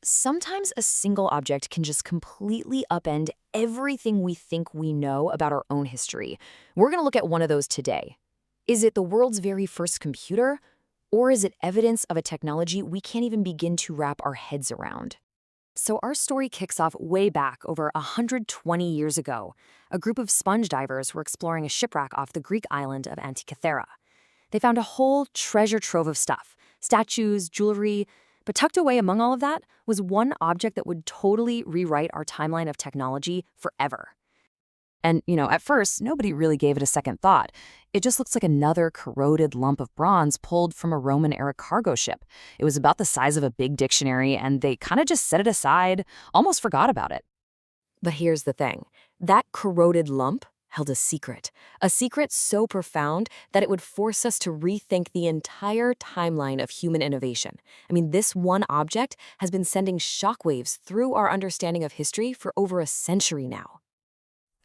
Sometimes a single object can just completely upend everything we think we know about our own history. We're going to look at one of those today. Is it the world's very first computer? Or is it evidence of a technology we can't even begin to wrap our heads around? So our story kicks off way back over 120 years ago. A group of sponge divers were exploring a shipwreck off the Greek island of Antikythera. They found a whole treasure trove of stuff, statues, jewelry, but tucked away among all of that was one object that would totally rewrite our timeline of technology forever. And, at first, nobody really gave it a second thought. It just looks like another corroded lump of bronze pulled from a Roman-era cargo ship. It was about the size of a big dictionary, and they kind of just set it aside, almost forgot about it. But here's the thing. That corroded lump held a secret so profound that it would force us to rethink the entire timeline of human innovation. I mean, this one object has been sending shockwaves through our understanding of history for over a century now.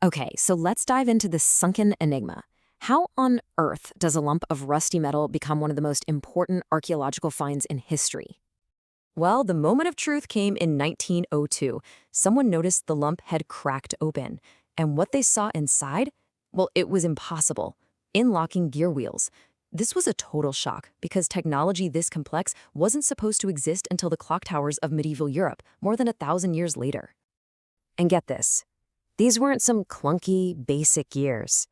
Okay, so let's dive into this sunken enigma. How on earth does a lump of rusty metal become one of the most important archaeological finds in history? Well, the moment of truth came in 1902. Someone noticed the lump had cracked open. And what they saw inside? Well, it was impossible. Interlocking gear wheels. This was a total shock because technology this complex wasn't supposed to exist until the clock towers of medieval Europe, more than 1,000 years later. And get this. These weren't some clunky, basic gears.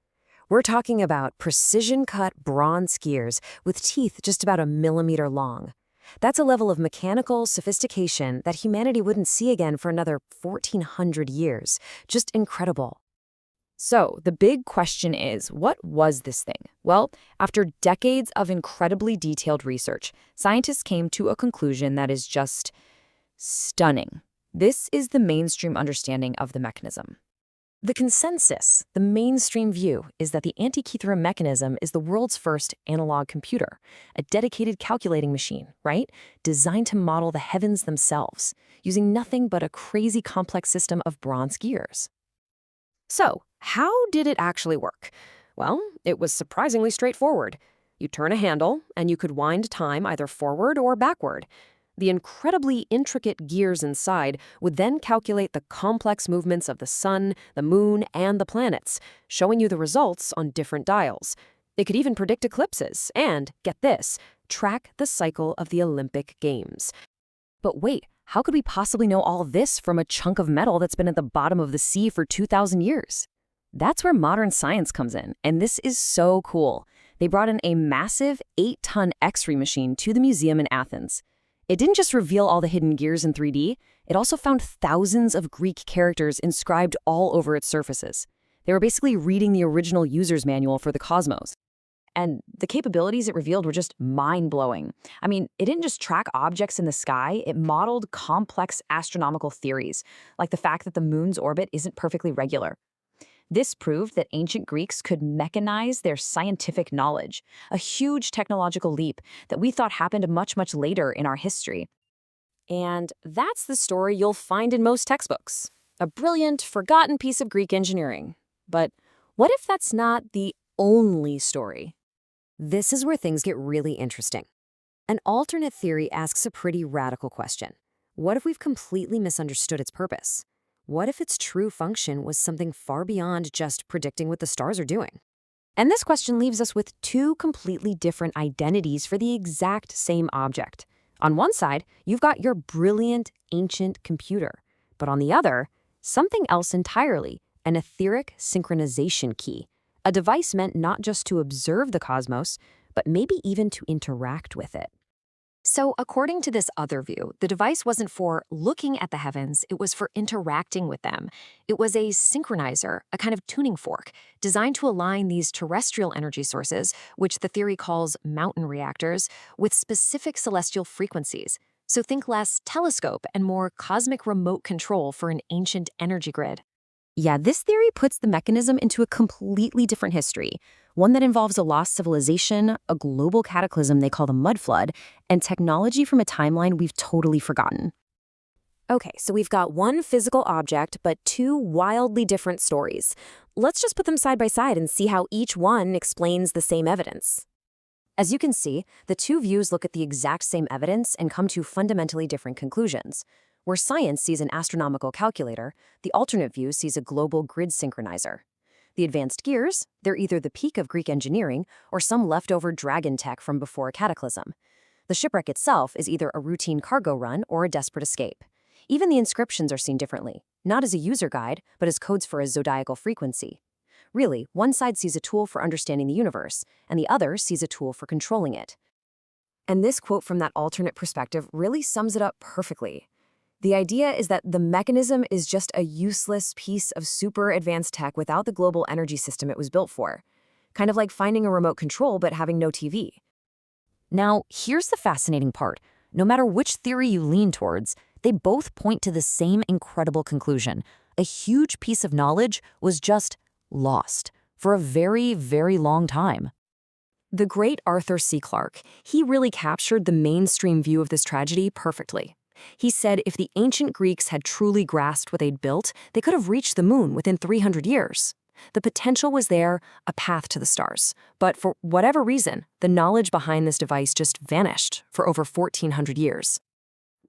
We're talking about precision-cut bronze gears with teeth just about 1 millimeter long. That's a level of mechanical sophistication that humanity wouldn't see again for another 1,400 years. Just incredible. So, the big question is, what was this thing? Well, after decades of incredibly detailed research, scientists came to a conclusion that is just stunning. This is the mainstream understanding of the mechanism. The consensus, the mainstream view, is that the Antikythera Mechanism is the world's first analog computer, a dedicated calculating machine, right? Designed to model the heavens themselves, using nothing but a crazy complex system of bronze gears. So, how did it actually work? Well, it was surprisingly straightforward. You turn a handle, and you could wind time either forward or backward. The incredibly intricate gears inside would then calculate the complex movements of the sun, the moon, and the planets, showing you the results on different dials. They could even predict eclipses and, get this, track the cycle of the Olympic Games. But wait, how could we possibly know all this from a chunk of metal that's been at the bottom of the sea for 2,000 years? That's where modern science comes in, and this is so cool. They brought in a massive 8-ton X-ray machine to the museum in Athens. It didn't just reveal all the hidden gears in 3D, it also found thousands of Greek characters inscribed all over its surfaces. They were basically reading the original user's manual for the cosmos. And the capabilities it revealed were just mind-blowing. I mean, it didn't just track objects in the sky, it modeled complex astronomical theories, like the fact that the moon's orbit isn't perfectly regular. This proved that ancient Greeks could mechanize their scientific knowledge, a huge technological leap that we thought happened much, much later in our history. And that's the story you'll find in most textbooks. A brilliant, forgotten piece of Greek engineering. But what if that's not the only story? This is where things get really interesting. An alternate theory asks a pretty radical question. What if we've completely misunderstood its purpose? What if its true function was something far beyond just predicting what the stars are doing? And this question leaves us with two completely different identities for the exact same object. On one side, you've got your brilliant, ancient computer. But on the other, something else entirely, an etheric synchronization key, a device meant not just to observe the cosmos, but maybe even to interact with it. So, according to this other view, the device wasn't for looking at the heavens, it was for interacting with them. It was a synchronizer, a kind of tuning fork, designed to align these terrestrial energy sources, which the theory calls mountain reactors, with specific celestial frequencies. So think less telescope and more cosmic remote control for an ancient energy grid. Yeah, this theory puts the mechanism into a completely different history, one that involves a lost civilization, a global cataclysm they call the mud flood, and technology from a timeline we've totally forgotten. Okay, so we've got one physical object, but two wildly different stories. Let's just put them side by side and see how each one explains the same evidence. As you can see, the two views look at the exact same evidence and come to fundamentally different conclusions. Where science sees an astronomical calculator, the alternate view sees a global grid synchronizer. The advanced gears, they're either the peak of Greek engineering or some leftover dragon tech from before a cataclysm. The shipwreck itself is either a routine cargo run or a desperate escape. Even the inscriptions are seen differently, not as a user guide, but as codes for a zodiacal frequency. Really, one side sees a tool for understanding the universe, and the other sees a tool for controlling it. And this quote from that alternate perspective really sums it up perfectly. The idea is that the mechanism is just a useless piece of super advanced tech without the global energy system it was built for. Kind of like finding a remote control but having no TV. Now, here's the fascinating part. No matter which theory you lean towards, they both point to the same incredible conclusion. A huge piece of knowledge was just lost for a very, very long time. The great Arthur C. Clarke, he really captured the mainstream view of this tragedy perfectly. He said if the ancient Greeks had truly grasped what they'd built, they could have reached the moon within 300 years. The potential was there, a path to the stars. But for whatever reason, the knowledge behind this device just vanished for over 1,400 years.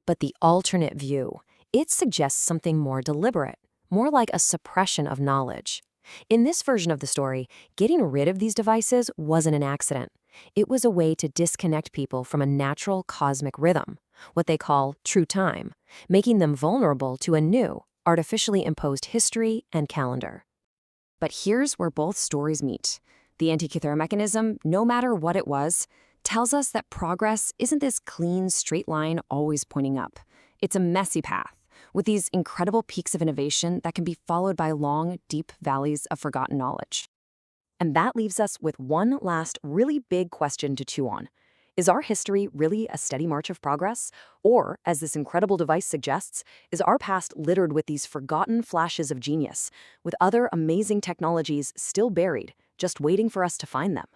But the alternate view, it suggests something more deliberate, more like a suppression of knowledge. In this version of the story, getting rid of these devices wasn't an accident. It was a way to disconnect people from a natural cosmic rhythm, what they call true time, making them vulnerable to a new, artificially imposed history and calendar. But here's where both stories meet. The Antikythera Mechanism, no matter what it was, tells us that progress isn't this clean, straight line always pointing up. It's a messy path, with these incredible peaks of innovation that can be followed by long, deep valleys of forgotten knowledge. And that leaves us with one last really big question to chew on. Is our history really a steady march of progress? Or, as this incredible device suggests, is our past littered with these forgotten flashes of genius, with other amazing technologies still buried, just waiting for us to find them?